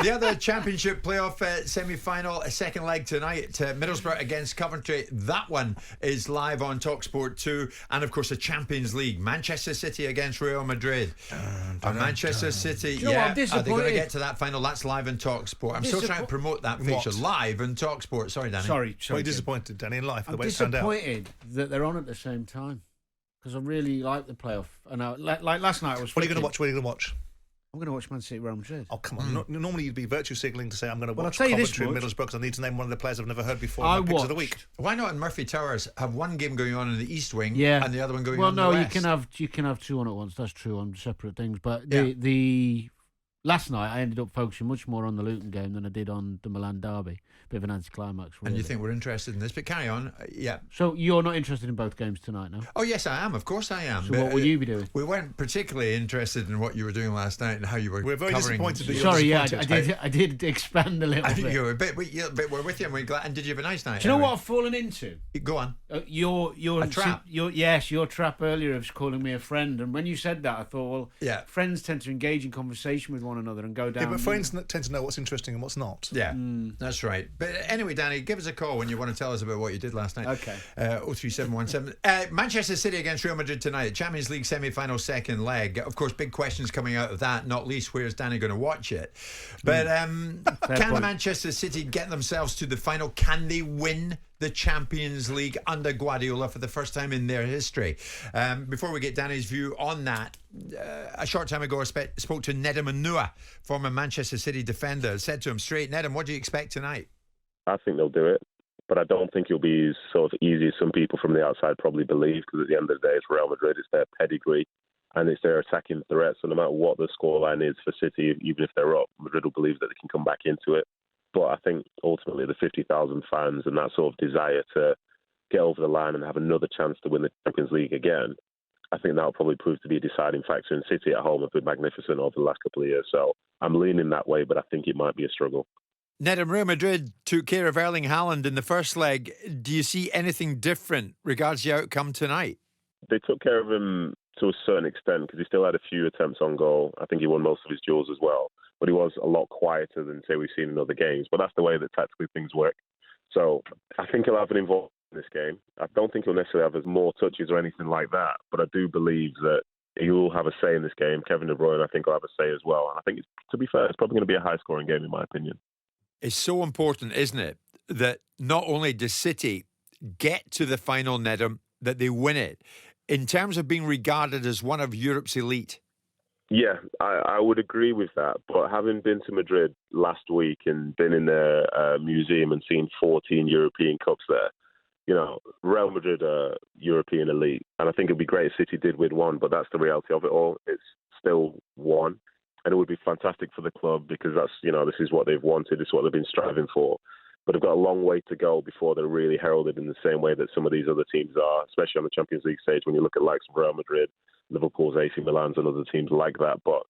The other Championship playoff semi-final, a second leg tonight, Middlesbrough against Coventry. That one is live on talkSPORT 2. And of course, the Champions League, Manchester City against Real Madrid. Manchester City, you know what, are they going to get to that final? That's live on talkSPORT. I'm still trying to promote that feature live on talkSPORT. Sorry, Danny. Sorry. Very disappointed, Danny, in life. I'm the way it turned out. disappointed that they're on at the same time because I really like the playoff. And like last night, I was. What are you going to watch? What are you going to watch? I'm going to watch Man City Real Madrid. Oh, come on. Normally you'd be virtue signalling to say I'm going to watch I'll tell you Coventry and this Middlesbrough because I need to name one of the players I've never heard before in my picks of the week. Why not in Murphy Towers have one game going on in the East Wing and the other one going on in the Well, no, West? you can have two on at once. That's true on separate things. But the last night I ended up focusing much more on the Luton game than I did on the Milan derby. Bit of an anticlimax, really. And you think we're interested in this, but carry on. So you're not interested in both games tonight, no? Oh, yes, I am. Of course I am. So what will you be doing? We weren't particularly interested in what you were doing last night and how you were We're very covering. disappointed that you're Sorry, disappointed. I did expand a little bit. You were a bit, we're with you and we're glad. And did you have a nice night? Do you know what I've fallen into? Go on. Your trap. Your trap earlier of calling me a friend, and when you said that, I thought, well, friends tend to engage in conversation with one another and go down. Yeah, but friends tend to know what's interesting and what's not. Yeah, that's right. But anyway, Danny, give us a call when you want to tell us about what you did last night. Okay. 03717. Manchester City against Real Madrid tonight. Champions League semi-final second leg. Of course, big questions coming out of that. Not least, where's Danny going to watch it? But can the Manchester City get themselves to the final? Can they win the Champions League under Guardiola for the first time in their history? Before we get Danny's view on that, a short time ago I spoke to Nedum Onuoha, former Manchester City defender. Said to him straight, Nedum, what do you expect tonight? I think they'll do it, but I don't think it'll be as sort of easy as some people from the outside probably believe, because at the end of the day, it's Real Madrid, it's their pedigree, and it's their attacking threat. So no matter what the scoreline is for City, even if they're up, Madrid will believe that they can come back into it. But I think ultimately the 50,000 fans and that sort of desire to get over the line and have another chance to win the Champions League again, I think that will probably prove to be a deciding factor. And City at home have been magnificent over the last couple of years. So I'm leaning that way, but I think it might be a struggle. Nedum, Real Madrid took care of Erling Haaland in the first leg. Do you see anything different regards the outcome tonight? They took care of him to a certain extent because he still had a few attempts on goal. I think he won most of his duels as well. But he was a lot quieter than, say, we've seen in other games. But that's the way that tactically things work. So I think he'll have an involvement in this game. I don't think he'll necessarily have as more touches or anything like that. But I do believe that he will have a say in this game. Kevin De Bruyne, I think, will have a say as well. And I think, to be fair, it's probably going to be a high-scoring game, in my opinion. It's so important, isn't it, that not only does City get to the final, Nedum, that they win it, in terms of being regarded as one of Europe's elite. Yeah, I would agree with that. But having been to Madrid last week and been in their museum and seen 14 European Cups there, you know, Real Madrid are European elite. And I think it'd be great if City did win one, but that's the reality of it all. It's still one. And it would be fantastic for the club because that's, you know, this is what they've wanted, this is what they've been striving for. But they've got a long way to go before they're really heralded in the same way that some of these other teams are, especially on the Champions League stage when you look at likes of Real Madrid, Liverpool's, AC Milan's and other teams like that. But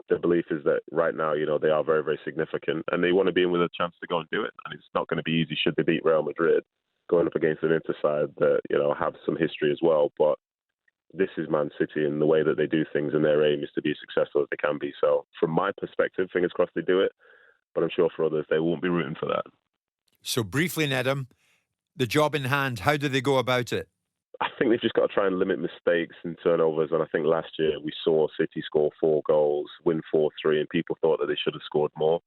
the belief is that right now, you know, they are very, very significant and they want to be in with a chance to go and do it. And it's not going to be easy should they beat Real Madrid, going up against an Inter side that, you know, have some history as well. But this is Man City and the way that they do things, and their aim is to be as successful as they can be. So from my perspective, fingers crossed they do it, but I'm sure for others they won't be rooting for that. So briefly, Nedum, the job in hand, how do they go about it? I think they've just got to try and limit mistakes and turnovers. And I think last year we saw City score 4 goals, win 4-3, and people thought that they should have scored more.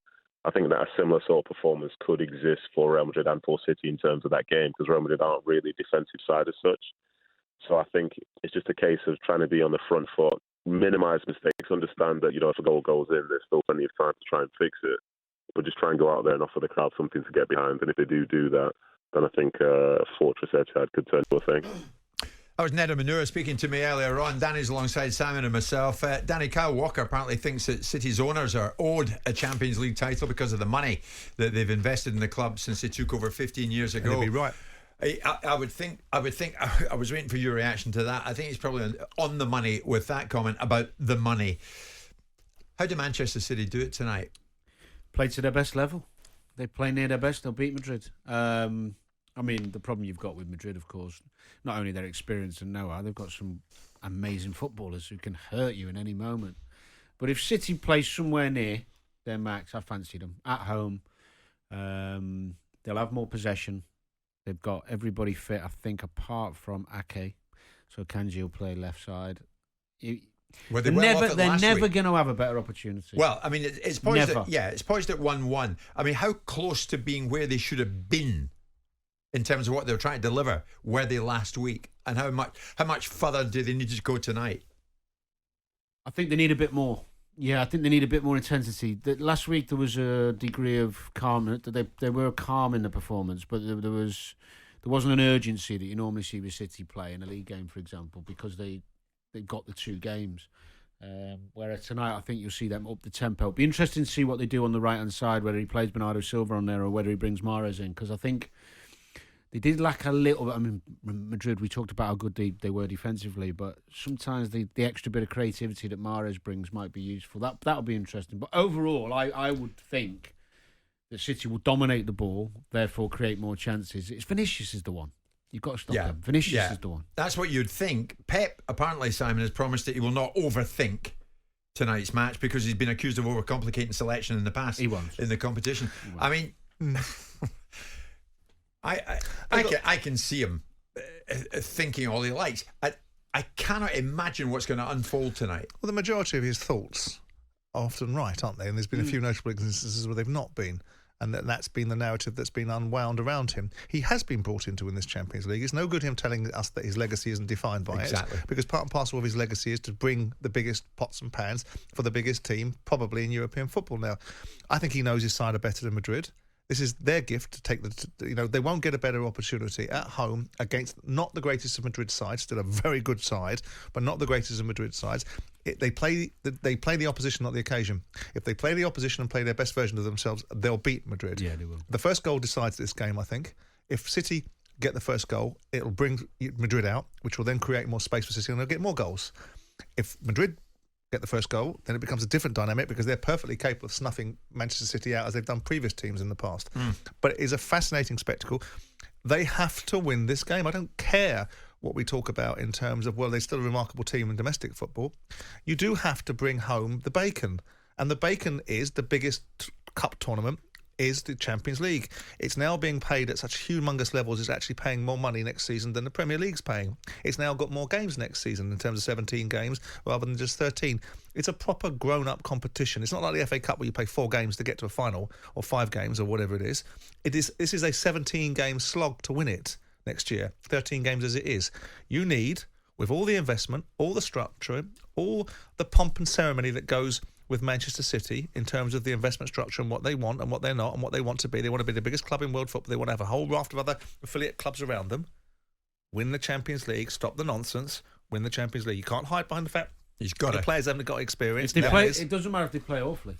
I think that a similar sort of performance could exist for Real Madrid and for City in terms of that game, because Real Madrid aren't really a defensive side as such. So I think it's just a case of trying to be on the front foot, minimise mistakes, understand that, you know, if a goal goes in, there's still plenty of time to try and fix it. But just try and go out there and offer the crowd something to get behind. And if they do that, then I think Fortress Etihad could turn to a thing. That was Nedum Onuoha speaking to me earlier on. Danny's alongside Simon and myself. Danny, Kyle Walker apparently thinks that City's owners are owed a Champions League title because of the money that they've invested in the club since they took over 15 years ago. And he'd be right. I would think. I was waiting for your reaction to that. I think he's probably on the money with that comment about the money. How do Manchester City do it tonight? Play to their best level. They play near their best, they'll beat Madrid. I mean, the problem you've got with Madrid, of course, not only their experience and know-how, they've got some amazing footballers who can hurt you in any moment. But if City play somewhere near They're max. I fancy them at home. They'll have more possession. They've got everybody fit, I think, apart from Ake. So Kanji will play left side. They're never going to have a better opportunity. Well, I mean, it's poised it's poised at 1-1. I mean, how close to being where they should have been in terms of what they're trying to deliver were they last week, and how much further do they need to go tonight? I think they need a bit more. Yeah, I think they need a bit more intensity. Last week there was a degree of calm. They were calm in the performance, but there wasn't an urgency that you normally see with City play in a league game, for example, because they got the 2 games. Whereas tonight, I think you'll see them up the tempo. It'll be interesting to see what they do on the right-hand side, whether he plays Bernardo Silva on there or whether he brings Mahrez in, because I think they did lack a little bit. I mean, Madrid, we talked about how good they were defensively, but sometimes the extra bit of creativity that Mahrez brings might be useful. That'll be interesting. But overall, I would think that City will dominate the ball, therefore create more chances. It's Vinicius is the one. You've got to stop him. Vinicius is the one. That's what you'd think. Pep, apparently, Simon, has promised that he will not overthink tonight's match because he's been accused of overcomplicating selection in the past. He won't. In the competition. I mean, I can see him thinking all he likes. I cannot imagine what's going to unfold tonight. Well, the majority of his thoughts are often right, aren't they? And there's been a few notable instances where they've not been. And that's been the narrative that's been unwound around him. He has been brought in to win this Champions League. It's no good him telling us that his legacy isn't defined by it. Because part and parcel of his legacy is to bring the biggest pots and pans for the biggest team, probably in European football now. I think he knows his side are better than Madrid. This is their gift to take they won't get a better opportunity at home against not the greatest of Madrid sides, still a very good side, but not the greatest of Madrid sides. They play the opposition, not the occasion. If they play the opposition and play their best version of themselves, they'll beat Madrid. Yeah, they will. The first goal decides this game, I think. If City get the first goal, it'll bring Madrid out, which will then create more space for City and they'll get more goals. If Madrid get the first goal, then it becomes a different dynamic because they're perfectly capable of snuffing Manchester City out as they've done previous teams in the past. But it is a fascinating spectacle. They have to win this game. I don't care what we talk about in terms of, well, they're still a remarkable team in domestic football. You do have to bring home the bacon. And the bacon is the biggest cup tournament is the Champions League. It's now being paid at such humongous levels, it's actually paying more money next season than the Premier League's paying. It's now got more games next season in terms of 17 games rather than just 13. It's a proper grown-up competition. It's not like the FA Cup where you play 4 games to get to a final or 5 games or whatever it is. This is a 17-game slog to win it next year, 13 games as it is. You need, with all the investment, all the structure, all the pomp and ceremony that goes with Manchester City in terms of the investment structure and what they want and what they're not and what they want to be. They want to be the biggest club in world football. They want to have a whole raft of other affiliate clubs around them. Win the Champions League. Stop the nonsense. Win the Champions League. You can't hide behind the fact the players haven't got experience. It doesn't matter if they play awfully.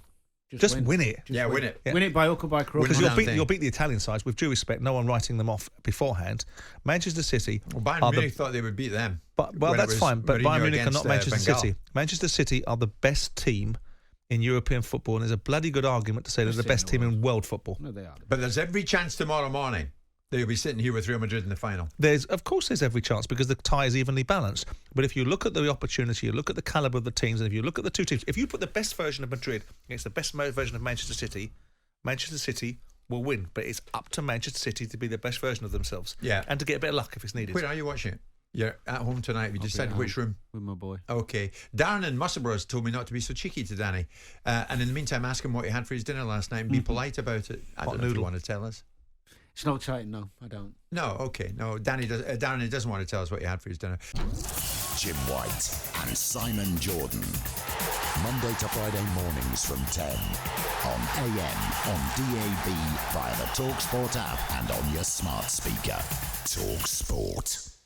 Just win it. Win it. Yeah. Win it by hook or by crook. Because you'll beat the Italian sides, with due respect, no one writing them off beforehand. Manchester City... Well, Bayern Munich thought they would beat them. Well, that's fine, but Bayern Munich are not Manchester City. Manchester City are the best team in European football, and there's a bloody good argument to say they're the best team in world football. No, they are. But there's every chance tomorrow morning they'll be sitting here with Real Madrid in the final. Of course there's every chance because the tie is evenly balanced. But if you look at the opportunity, you look at the calibre of the teams, and if you look at the two teams, if you put the best version of Madrid against the best version of Manchester City will win. But it's up to Manchester City to be the best version of themselves. Yeah. And to get a bit of luck if it's needed. Where are you watching it? You're at home tonight. We just said which room? With my boy. Okay. Darren in Musselburgh's told me not to be so cheeky to Danny. And in the meantime, ask him what he had for his dinner last night and be polite about it. I don't know if you want to tell us. It's not exciting, no. I don't. No, okay. No, Darren doesn't want to tell us what he had for his dinner. Jim White and Simon Jordan. Monday to Friday mornings from 10 on AM, on DAB, via the talkSPORT app and on your smart speaker. talkSPORT.